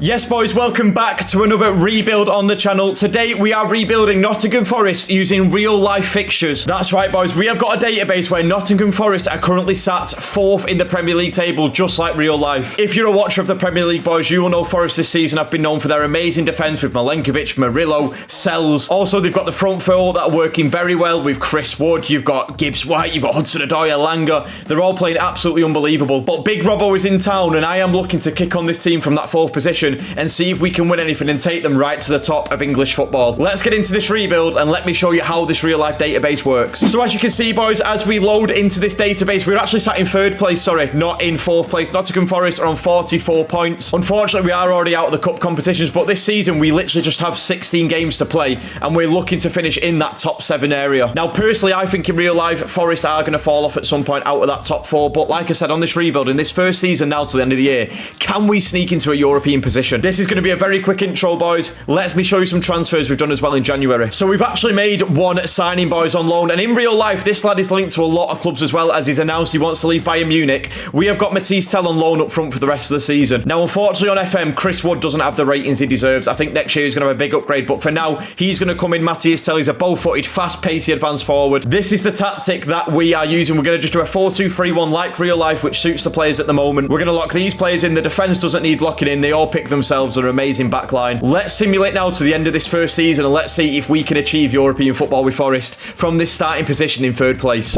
Yes boys, welcome back to another rebuild on the channel. Today we are rebuilding Nottingham Forest using real life fixtures. That's right boys, we have got a database where Nottingham Forest are currently sat 4th in the Premier League table, just like real life. If you're a watcher of the Premier League boys, you will know Forest this season have been known for their amazing defence with Milenkovic, Murillo, Sells. Also they've got the front four that are working very well with Chris Wood, you've got Gibbs White, you've got Hudson-Odoi, Elanga. They're all playing absolutely unbelievable. But BigRobbo is in town and I am looking to kick on this team from that 4th position and see if we can win anything and take them right to the top of English football. Let's get into this rebuild and let me show you how this real life database works. So as you can see boys, as we load into this database, we're actually sat in 3rd place, sorry, not in 4th place. Nottingham Forest are on 44 points. Unfortunately, we are already out of the cup competitions, but this season we literally just have 16 games to play and we're looking to finish in that top 7 area. Now personally, I think in real life, Forest are going to fall off at some point out of that top 4, but like I said, on this rebuild, in this first season now to the end of the year, can we sneak into a European position? This is going to be a very quick intro, boys. Let me show you some transfers we've done as well in January. So we've actually made one signing, boys, on loan, and in real life, this lad is linked to a lot of clubs as well, as he's announced he wants to leave Bayern Munich. We have got Matisse Tell on loan up front for the rest of the season. Now, unfortunately, on FM, Chris Wood doesn't have the ratings he deserves. I think next year he's going to have a big upgrade, but for now, he's going to come in. Matisse Tell, he's a bow-footed, fast-pacey advance forward. This is the tactic that we are using. We're going to just do a 4-2-3-1 like real life, which suits the players at the moment. We're going to lock these players in. The defence doesn't need locking in. They all pick themselves. They're amazing back line. Let's simulate now to the end of this first season and let's see if we can achieve European football with Forest from this starting position in 3rd place.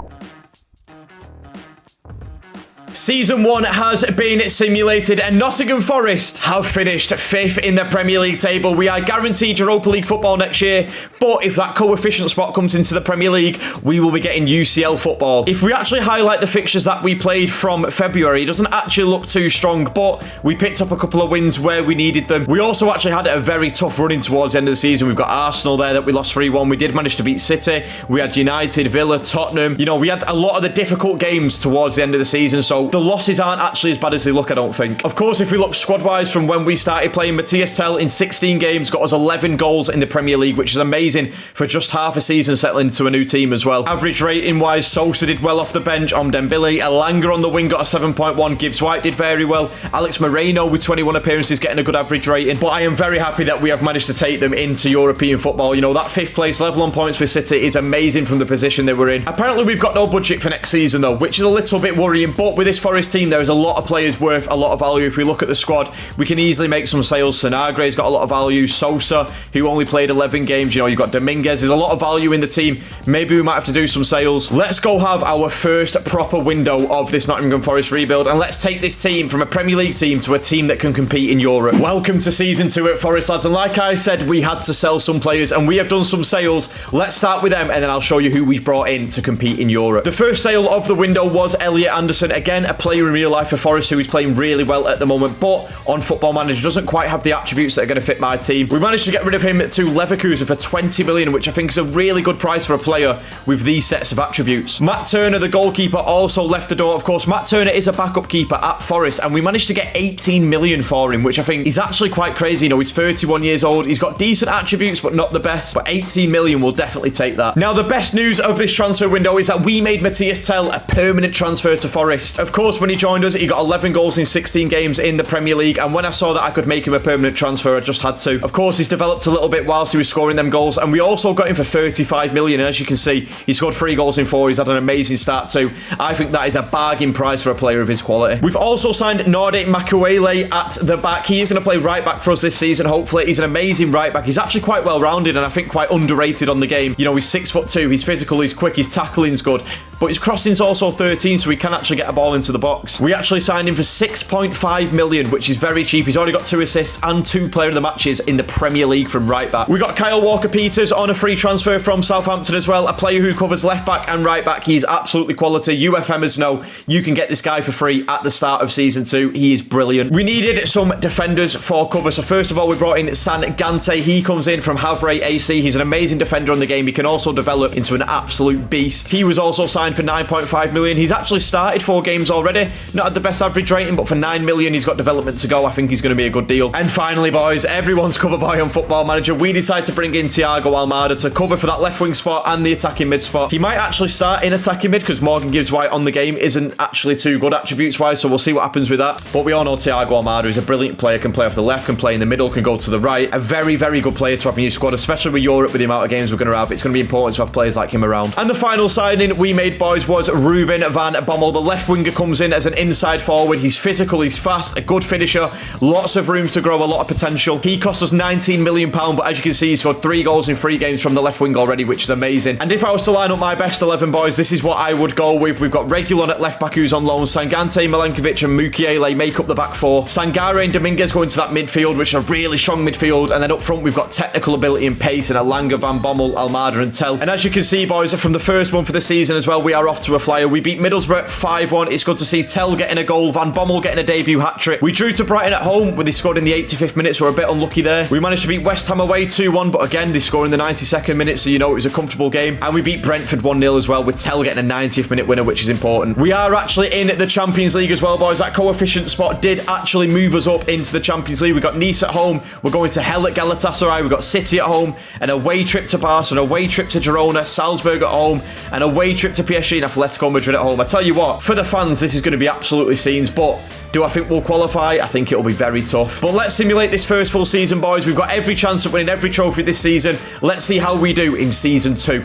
Season 1 has been simulated and Nottingham Forest have finished 5th in the Premier League table. We are guaranteed Europa League football next year, but if that coefficient spot comes into the Premier League, we will be getting UCL football. If we actually highlight the fixtures that we played from February, it doesn't actually look too strong, but we picked up a couple of wins where we needed them. We also actually had a very tough running towards the end of the season. We've got Arsenal there that we lost 3-1. We did manage to beat City. We had United, Villa, Tottenham. You know, we had a lot of the difficult games towards the end of the season, so the losses aren't actually as bad as they look, I don't think. Of course, if we look squad-wise from when we started playing, Matisse Tell in 16 games got us 11 goals in the Premier League, which is amazing for just half a season settling to a new team as well. Average rating-wise, Sosa did well off the bench. Dembele, Elanga on the wing got a 7.1. Gibbs White did very well. Alex Moreno with 21 appearances getting a good average rating. But I am very happy that we have managed to take them into European football. You know, that 5th place level on points with City is amazing from the position they were in. Apparently, we've got no budget for next season though, which is a little bit worrying. But with this Forest team, there is a lot of players worth a lot of value. If we look at the squad, we can easily make some sales. Sanagre's got a lot of value. Sosa, who only played 11 games, you know, you've got Dominguez. There's a lot of value in the team. Maybe we might have to do some sales. Let's go have our first proper window of this Nottingham Forest rebuild, and let's take this team from a Premier League team to a team that can compete in Europe. Welcome to Season 2 at Forest, lads, and like I said, we had to sell some players, and we have done some sales. Let's start with them, and then I'll show you who we've brought in to compete in Europe. The first sale of the window was Elliot Anderson, again, a player in real life for Forest who is playing really well at the moment, but on Football Manager doesn't quite have the attributes that are going to fit my team. We managed to get rid of him to Leverkusen for 20 million, which I think is a really good price for a player with these sets of attributes. Matt Turner, the goalkeeper, also left the door. Of course, Matt Turner is a backup keeper at Forest, and we managed to get 18 million for him, which I think is actually quite crazy. You know, he's 31 years old. He's got decent attributes, but not the best. But 18 million will definitely take that. Now, the best news of this transfer window is that we made Matisse Tell a permanent transfer to Forest. Of course, when he joined us, he got 11 goals in 16 games in the Premier League, and when I saw that I could make him a permanent transfer, I just had to. Of course, he's developed a little bit whilst he was scoring them goals, and we also got him for 35 million, and as you can see, he scored 3 goals in 4. He's had an amazing start too. I think that is a bargain price for a player of his quality. We've also signed Nordic Makuele at the back. He is going to play right back for us this season, hopefully. He's an amazing right back. He's actually quite well-rounded, and I think quite underrated on the game. You know, he's 6'2", he's physical, he's quick, his tackling's good, but his crossing's also 13, so he can actually get a ball into the box. We actually signed him for 6.5 million, which is very cheap. He's already got 2 assists and 2 player of the matches in the Premier League from right back. We got Kyle Walker-Peters on a free transfer from Southampton as well, a player who covers left back and right back. He's absolutely quality. UFMers know you can get this guy for free at the start of Season 2. He is brilliant. We needed some defenders for cover, so first of all, we brought in San Gante. He comes in from Havre AC. He's an amazing defender on the game. He can also develop into an absolute beast. He was also signed signed for 9.5 million. He's actually started 4 games already. Not had the best average rating, but for 9 million, he's got development to go. I think he's going to be a good deal. And finally, boys, everyone's cover boy on Football Manager. We decided to bring in Thiago Almada to cover for that left wing spot and the attacking mid spot. He might actually start in attacking mid because Morgan Gibbs White on the game isn't actually too good attributes-wise, so we'll see what happens with that. But we all know Thiago Almada is a brilliant player, can play off the left, can play in the middle, can go to the right. A very, very good player to have in your squad, especially with Europe, with the amount of games we're going to have. It's going to be important to have players like him around. And the final signing we made, boys, was Ruben van Bommel. The left winger comes in as an inside forward. He's physical, he's fast, a good finisher, lots of room to grow, a lot of potential. He cost us £19 million, but as you can see, he's scored 3 goals in 3 games from the left wing already, which is amazing. And if I was to line up my best 11, boys, this is what I would go with. We've got Reguilon at left back, who's on loan. Sangante, Milenkovic and Mukiele make up the back 4. Sangare and Dominguez go into that midfield, which is a really strong midfield. And then up front, we've got technical ability and pace in Elanga, Van Bommel, Almada and Tell. And as you can see, boys, from the first month of the season as well, we are off to a flyer. We beat Middlesbrough 5-1. It's good to see Tell getting a goal, Van Bommel getting a debut hat-trick. We drew to Brighton at home, where they scored in the 85th minute, so we're a bit unlucky there. We managed to beat West Ham away 2-1, but again, they scored in the 92nd minute, so you know it was a comfortable game. And we beat Brentford 1-0 as well, with Tell getting a 90th minute winner, which is important. We are actually in the Champions League as well, boys. That coefficient spot did actually move us up into the Champions League. We got Nice at home, we're going to hell at Galatasaray, we've got City at home, an away trip to Barca, an away trip to Girona, Salzburg at home, an away trip to PSG and Atletico Madrid at home. I tell you what, for the fans, this is going to be absolutely scenes, but do I think we'll qualify? I think it'll be very tough. But let's simulate this first full season, boys. We've got every chance of winning every trophy this season. Let's see how we do in Season 2.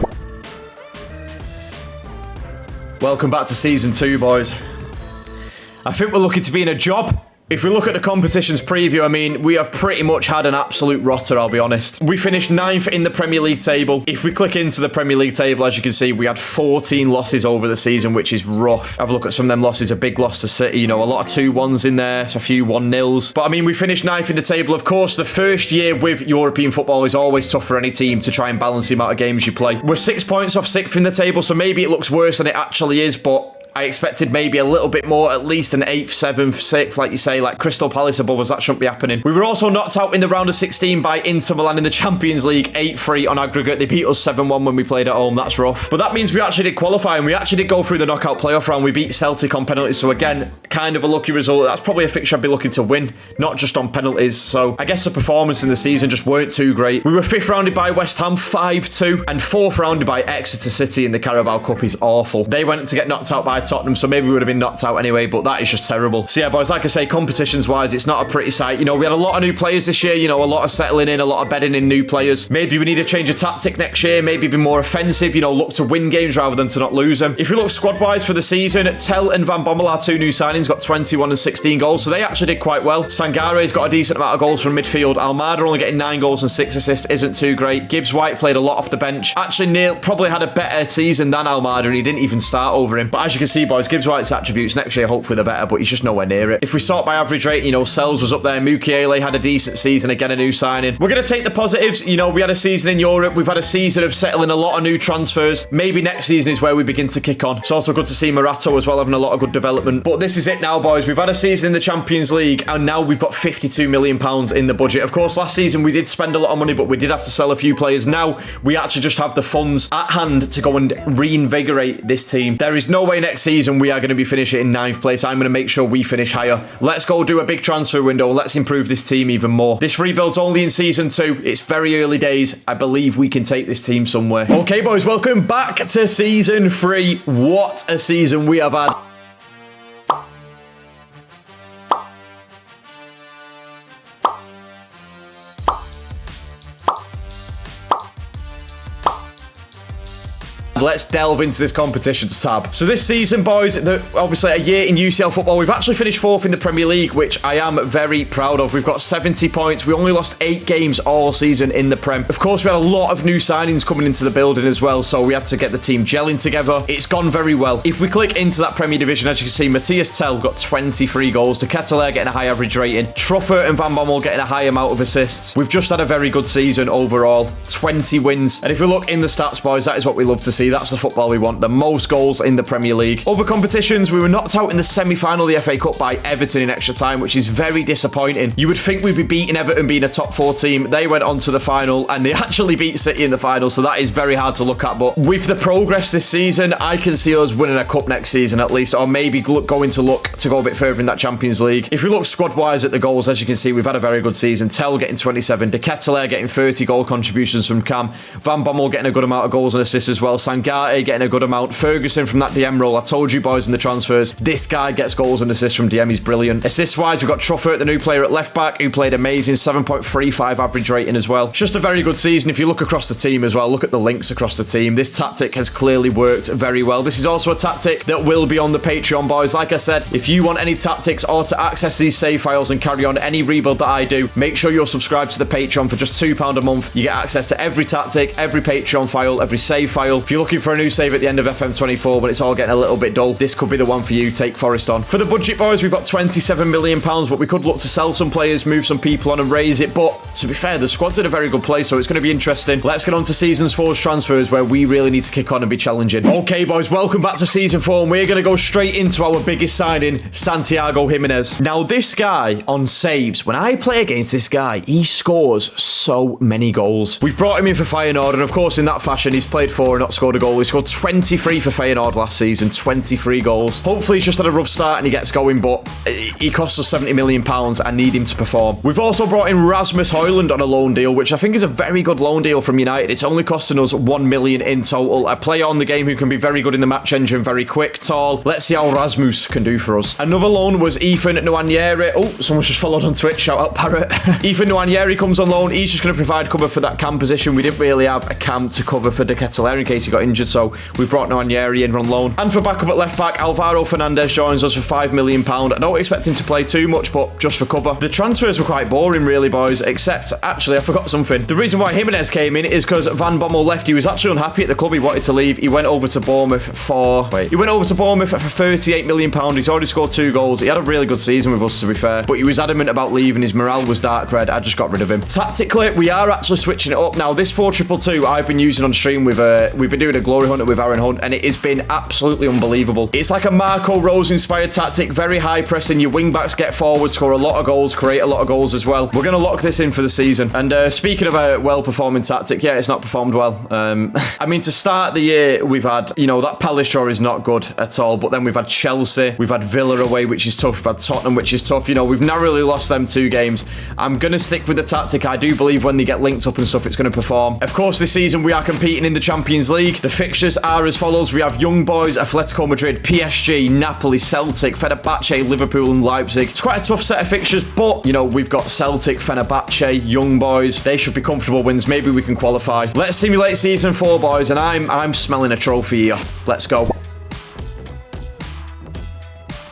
Welcome back to Season 2, boys. I think we're lucky to be in a job. If we look at the competition's preview, I mean, we have pretty much had an absolute rotter, I'll be honest. We finished 9th in the Premier League table. If we click into the Premier League table, as you can see, we had 14 losses over the season, which is rough. Have a look at some of them losses. A big loss to City, you know, a lot of 2-1s in there, a few 1-0s. But I mean, we finished 9th in the table. Of course, the first year with European football is always tough for any team to try and balance the amount of games you play. We're 6 points off 6th in the table, so maybe it looks worse than it actually is, but I expected maybe a little bit more, at least an 8th, 7th, 6th, like you say, like Crystal Palace above us. That shouldn't be happening. We were also knocked out in the round of 16 by Inter Milan in the Champions League, 8-3 on aggregate. They beat us 7-1 when we played at home. That's rough. But that means we actually did qualify, and we actually did go through the knockout playoff round. We beat Celtic on penalties, so again, kind of a lucky result. That's probably a fixture I'd be looking to win, not just on penalties. So I guess the performance in the season just weren't too great. We were 5th rounded by West Ham, 5-2, and 4th rounded by Exeter City in the Carabao Cup is awful. They went to get knocked out by Tottenham, so maybe we would have been knocked out anyway, but that is just terrible. So yeah, boys, like I say, competitions wise, it's not a pretty sight. You know, we had a lot of new players this year, you know, a lot of settling in, a lot of bedding in new players. Maybe we need to change a tactic next year, maybe be more offensive, you know, look to win games rather than to not lose them. If we look squad wise for the season, Tell and Van Bommel, our 2 new signings, got 21 and 16 goals, so they actually did quite well. Sangare's got a decent amount of goals from midfield. Almada only getting 9 goals and 6 assists isn't too great. Gibbs White played a lot off the bench. Actually, Neil probably had a better season than Almada, and he didn't even start over him. But as you can see, boys, Gibbs White's attributes next year hopefully they're better, but he's just nowhere near it. If we sort by average rate, you know, Sells was up there, Mukiele had a decent season, again a new signing. We're going to take the positives. You know, we had a season in Europe, we've had a season of settling a lot of new transfers. Maybe next season is where we begin to kick on. It's also good to see Morato as well having a lot of good development. But this is it now, boys. We've had a season in the Champions League, and now we've got £52 million in the budget. Of course, last season we did spend a lot of money, but we did have to sell a few players. Now we actually just have the funds at hand to go and reinvigorate this team. There is no way next season we are going to be finishing in 9th place. I'm going to make sure we finish higher. Let's go do a big transfer window. Let's improve this team even more. This rebuild's only in Season 2. It's very early days. I believe we can take this team somewhere. Okay, boys, welcome back to Season 3. What a season we have had. Let's delve into this competitions tab. So this season, boys, obviously a year in UCL football, we've actually finished 4th in the Premier League, which I am very proud of. We've got 70 points. We only lost 8 games all season in the Prem. Of course, we had a lot of new signings coming into the building as well, so we had to get the team gelling together. It's gone very well. If we click into that Premier Division, as you can see, Matthias Tell got 23 goals. De Ketelaere getting a high average rating. Truffert and Van Bommel getting a high amount of assists. We've just had a very good season overall. 20 wins. And if we look in the stats, boys, that is what we love to see. that's the football we want. The most goals in the Premier League. Other competitions, we were knocked out in the semi-final of the FA Cup by Everton in extra time, which is very disappointing. You would think we'd be beating Everton being a top 4 team. They went on to the final and they actually beat City in the final, so that is very hard to look at. But with the progress this season, I can see us winning a cup next season at least, or maybe going to look to go a bit further in that Champions League. If we look squad-wise at the goals, as you can see, we've had a very good season. Tell getting 27, De Ketelaere getting 30 goal contributions from Cam, Van Bommel getting a good amount of goals and assists as well, Sangate getting a good amount, Ferguson from that DM role. I told you boys in the transfers, this guy gets goals and assists from DM, he's brilliant. Assist-wise, we've got Truffert, the new player at left-back, who played amazing, 7.35 average rating as well. It's just a very good season. If you look across the team as well, look at the links across the team. This tactic has clearly worked very well. This is also a tactic that will be on the Patreon, boys. Like I said, if you want any tactics or to access these save files and carry on any rebuild that I do, make sure you're subscribed to the Patreon for just £2 a month. You get access to every tactic, every Patreon file, every save file. If you're looking for a new save at the end of FM24 when it's all getting a little bit dull, this could be the one for you. Take Forest on. For the budget, boys, we've got £27 million, but we could look to sell some players, move some people on and raise it. But to be fair, the squad's in a very good place, so it's going to be interesting. Let's get on to Season 4's transfers, where we really need to kick on and be challenging. Okay, boys, welcome back to Season 4, and we're going to go straight into our biggest signing, Santiago Jimenez. Now, this guy on saves, when I play against this guy, he scores so many goals. We've brought him in for Feyenoord, and of course, in that fashion, he's played 4 and not scored a goal. He scored 23 for Feyenoord last season, 23 goals. Hopefully, he's just had a rough start and he gets going, but he costs us £70 million. I need him to perform. We've also brought in Rasmus Højlund on a loan deal, which I think is a very good loan deal from United. It's only costing us £1 million in total. A player on the game who can be very good in the match engine, very quick, tall. Let's see how Rasmus can do for us. Another loan was Ethan Nwaneri. Oh, someone's just followed on Twitch. Shout out Parrot. Ethan Nwaneri comes on loan. He's just going to provide cover for that cam position. We didn't really have a cam to cover for De Ketelaere in case he got injured, so we've brought Nwaneri in on loan. And for backup at left back, Alvaro Fernandez joins us for £5 million. I don't expect him to play too much, but just for cover. The transfers were quite boring, really, boys, except, actually, I forgot something. The reason why Jimenez came in is because Van Bommel left. He was actually unhappy at the club. He wanted to leave. He went over to Bournemouth for... He went over to Bournemouth for £38 million. He's already scored 2 goals. He had a really good season with us, to be fair, but he was adamant about leaving. His morale was dark red. I just got rid of him. Tactically, we are actually switching it up now. This 4-2-2 I've been using on stream with... we've been doing a glory hunter with Aaron Hunt, and it has been absolutely unbelievable. It's like a Marco Rose-inspired tactic. Very high pressing. Your wing-backs get forward, score a lot of goals, create a lot of goals as well. We're going to lock this in for the season. And speaking of a well-performing tactic, yeah, it's not performed well. I mean, to start the year, we've had, you know, that Palace draw is not good at all, but then we've had Chelsea, we've had Villa away, which is tough, we've had Tottenham, which is tough. You know, we've narrowly lost them 2 games. I'm going to stick with the tactic. I do believe when they get linked up and stuff, it's going to perform. Of course, this season, we are competing in the Champions League. The fixtures are as follows. We have Young Boys, Atletico Madrid, PSG, Napoli, Celtic, Fenerbahce, Liverpool and Leipzig. It's quite a tough set of fixtures, but, you know, we've got Celtic, Fenerbahce, Young Boys. They should be comfortable wins. Maybe we can qualify. Let's simulate Season 4, boys, and I'm smelling a trophy here. Let's go.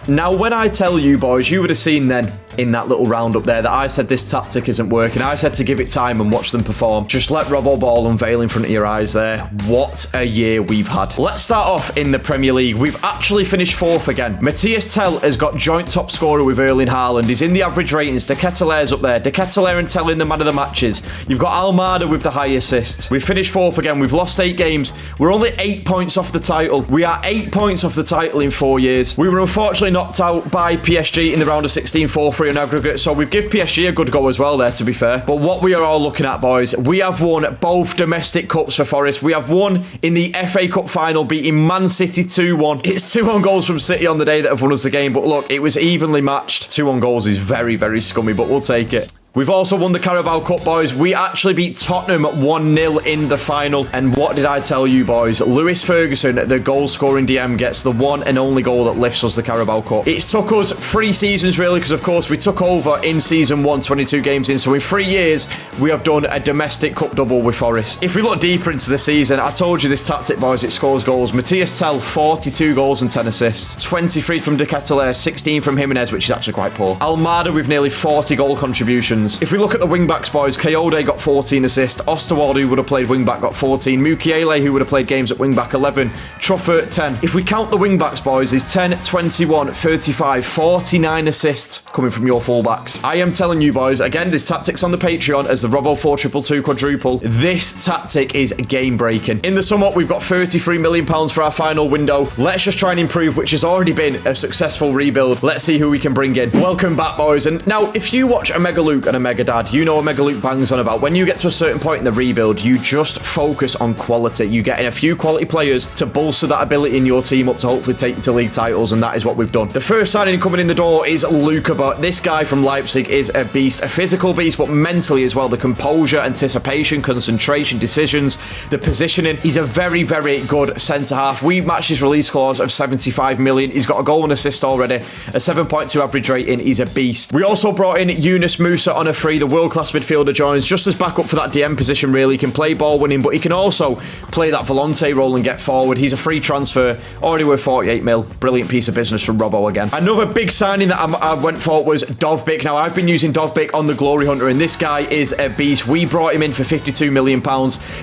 Now, when I tell you, boys, you would have seen then in that little roundup there that I said this tactic isn't working. I said to give it time and watch them perform. Just let Robbo ball unveil in front of your eyes there. What a year we've had. Let's start off in the Premier League. We've actually finished 4th again. Matthias Tell has got joint top scorer with Erling Haaland. He's in the average ratings. De Ketelaire's up there. De Ketelaere and Tell in the man of the matches. You've got Almada with the high assists. We've finished 4th again. We've lost 8 games. We're only 8 points off the title. We are 8 points off the title in 4 years. We were unfortunately knocked out by PSG in the round of 16, 4-3 in aggregate, so we've given PSG a good go as well there, to be fair. But what we are all looking at, boys, we have won both domestic cups for Forest. We have won in the FA Cup final, beating Man City 2-1. It's 2 on goals from City on the day that have won us the game, but look, it was evenly matched. 2 on goals is very, very scummy, but we'll take it. We've also won the Carabao Cup, boys. We actually beat Tottenham 1-0 in the final. And what did I tell you, boys? Lewis Ferguson, the goal-scoring DM, gets the one and only goal that lifts us the Carabao Cup. It's took us 3 seasons, really, because, of course, we took over in Season 1, 22 games in. So in 3 years, we have done a domestic cup double with Forest. If we look deeper into the season, I told you this tactic, boys, it scores goals. Matthias Tell, 42 goals and 10 assists. 23 from De Ketelaere, 16 from Jimenez, which is actually quite poor. Almada with nearly 40 goal contributions. positions. If we look at the wing-backs, boys, Kayode got 14 assists. Osterwald, who would have played wing-back, got 14. Mukiele, who would have played games at wing-back, 11. Truffert, 10. If we count the wing-backs, boys, there's 10, 21, 35, 49 assists coming from your full-backs. I am telling you, boys, again, there's tactics on the Patreon as the Robbo 422 quadruple. This tactic is game-breaking. In the sum up, we've got £33 million for our final window. Let's just try and improve, which has already been a successful rebuild. Let's see who we can bring in. Welcome back, boys. And now, if you watch Omega Luke and Omega Dad, you know Omega Luke bangs on about when you get to a certain point in the rebuild, you just focus on quality. You get in a few quality players to bolster that ability in your team up to hopefully take you to league titles, and that is what we've done. The first signing coming in the door is Luca, but this guy from Leipzig is a beast, a physical beast, but mentally as well. The composure, anticipation, concentration, decisions, the positioning. He's a very, very good centre-half. We matched his release clause of 75 million. He's got a goal and assist already, a 7.2 average rating. He's a beast. We also brought in Yunus Musa on a free. The world-class midfielder joins just as backup for that DM position, really. He can play ball winning, but he can also play that volante role and get forward. He's a free transfer, already worth 48 mil. Brilliant piece of business from Robbo again. Another big signing that I went for was Dovbyk. Now, I've been using Dovbyk on the Glory Hunter, and this guy is a beast. We brought him in for £52 million.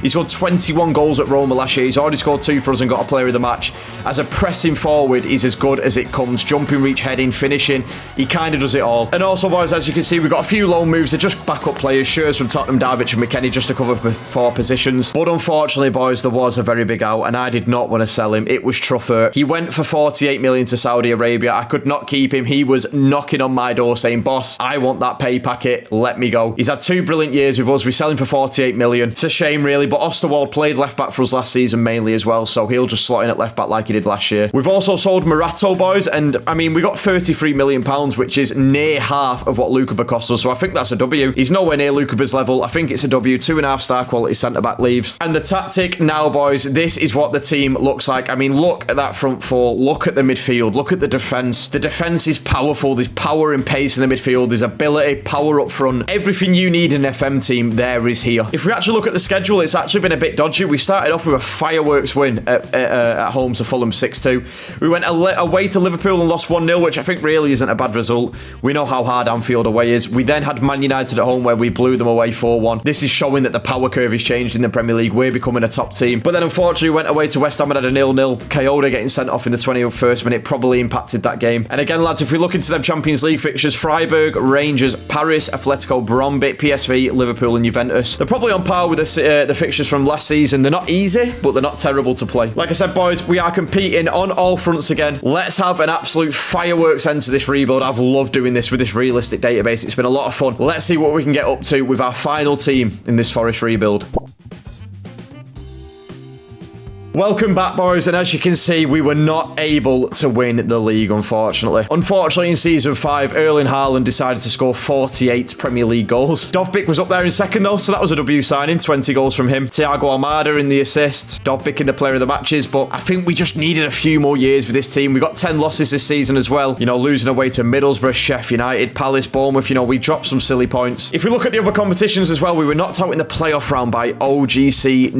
He scored 21 goals at Roma last year. He's already scored 2 for us and got a player of the match. As a pressing forward, he's as good as it comes. Jumping, reach, heading, finishing. He kind of does it all. And also, boys, as you can see, we've got a few loan moves. They're just backup players. Shurs from Tottenham, Darvic and McKennie just to cover 4 positions. But unfortunately, boys, there was a very big out, and I did not want to sell him. It was Truffert. He went for 48 million to Saudi Arabia. I could not keep him. He was knocking on my door saying, boss, I want that pay packet. Let me go. He's had 2 brilliant years with us. We sell him for 48 million. It's a shame, really, but Osterwald played left back for us last season mainly as well, so he'll just slot in at left back like he did last year. We've also sold Morato, boys, and I mean, we got £33 million, which is near half of what Lukeba cost us, so I think that's a W. He's nowhere near Lukeba's level. I think it's a W. 2.5-star quality centre-back leaves. And the tactic now, boys, this is what the team looks like. I mean, look at that front four. Look at the midfield. Look at the defence. The defence is powerful. There's power and pace in the midfield. There's ability, power up front. Everything you need in an FM team, there is here. If we actually look at the schedule, it's actually been a bit dodgy. We started off with a fireworks win at home to Fulham 6-2. We went away to Liverpool and lost 1-0, which I think really isn't a bad result. We know how hard Anfield away is. We then had Man United at home where we blew them away 4-1. This is showing that the power curve has changed in the Premier League. We're becoming a top team. But then unfortunately we went away to West Ham and had a 0-0. Kayode getting sent off in the 21st minute probably impacted that game. And again, lads, if we look into them Champions League fixtures, Freiburg, Rangers, Paris, Atletico, Bromby, PSV, Liverpool and Juventus. They're probably on par with the fixtures from last season. They're not easy, but they're not terrible to play. Like I said, boys, we are competing on all fronts again. Let's have an absolute fireworks end to this rebuild. I've loved doing this with this realistic database. It's been a lot of fun. Let's see what we can get up to with our final team in this Forest rebuild. Welcome back, boys, and as you can see, we were not able to win the league, unfortunately. Unfortunately, in Season 5, Erling Haaland decided to score 48 Premier League goals. Dovbyk was up there in second, though, so that was a W signing. 20 goals from him. Thiago Almada in the assist. Dovbyk in the player of the matches, but I think we just needed a few more years with this team. We got 10 losses this season as well. You know, losing away to Middlesbrough, Sheffield United, Palace, Bournemouth. You know, we dropped some silly points. If we look at the other competitions as well, we were knocked out in the playoff round by OGC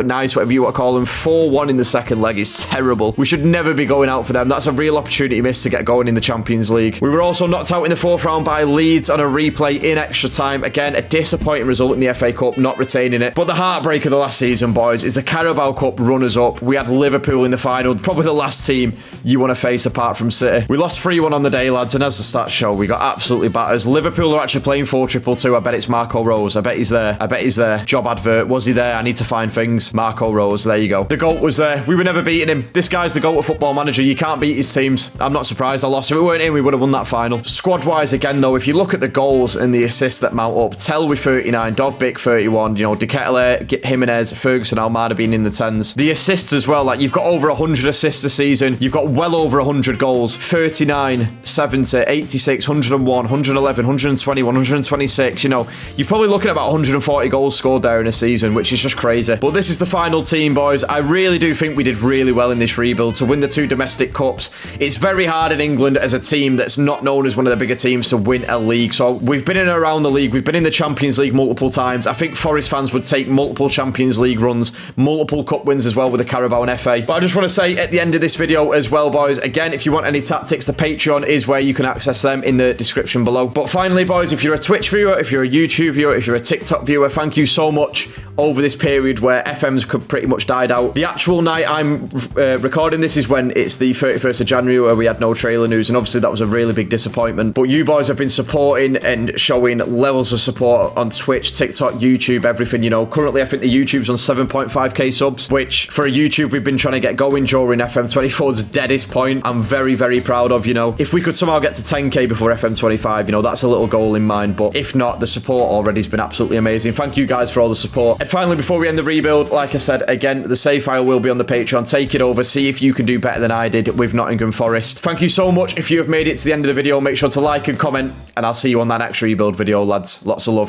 Nice, whatever you want to call them. 4-1 in the second leg is terrible. We should never be going out for them. That's a real opportunity missed to get going in the Champions League. We were also knocked out in the 4th round by Leeds on a replay in extra time. Again, a disappointing result in the FA Cup, not retaining it. But the heartbreak of the last season, boys, is the Carabao Cup runners-up. We had Liverpool in the final, probably the last team you want to face apart from City. We lost 3-1 on the day, lads, and as the stats show, we got absolutely battered. Liverpool are actually playing 4-2-2. I bet it's Marco Rose. I bet he's there. Job advert. Was he there? I need to find things. Marco Rose. There you go. The GOAT was there. We were never beating him. This guy's the GOAT of Football Manager. You can't beat his teams. I'm not surprised I lost. If it weren't him, we would have won that final. Squad-wise, again, though, if you look at the goals and the assists that mount up, Tell with 39, Dovbyk 31, you know, De Ketelaere, Jimenez, Ferguson, Almada being in the 10s. The assists as well, like, you've got over 100 assists this season. You've got well over 100 goals. 39, 70, 86, 101, 111, 120, 126. You know, you're probably looking at about 140 goals scored there in a season, which is just crazy. But this is the final final team, boys. I really do think we did really well in this rebuild to win the 2 domestic cups. It's very hard in England as a team that's not known as one of the bigger teams to win a league. So we've been in and around the league. We've been in the Champions League multiple times. I think Forest fans would take multiple Champions League runs, multiple cup wins as well with the Carabao and FA. But I just want to say at the end of this video as well, boys, again, if you want any tactics, the Patreon is where you can access them in the description below. But finally, boys, if you're a Twitch viewer, if you're a YouTube viewer, if you're a TikTok viewer, thank you so much over this period where FM's pretty much died out. The actual night I'm recording this is when it's the 31st of January where we had no trailer news, and obviously that was a really big disappointment. But you boys have been supporting and showing levels of support on Twitch, TikTok, YouTube, everything, you know. Currently, I think the YouTube's on 7.5k subs, which for a YouTube we've been trying to get going during FM24's deadest point. I'm very, very proud of, you know. If we could somehow get to 10k before FM25, you know, that's a little goal in mind. But if not, the support already has been absolutely amazing. Thank you guys for all the support. And finally, before we end the rebuild, like I said, again, the save file will be on the Patreon. Take it over, see if you can do better than I did with Nottingham Forest. Thank you so much. If you have made it to the end of the video, make sure to like and comment, and I'll see you on that next rebuild video, lads. Lots of love.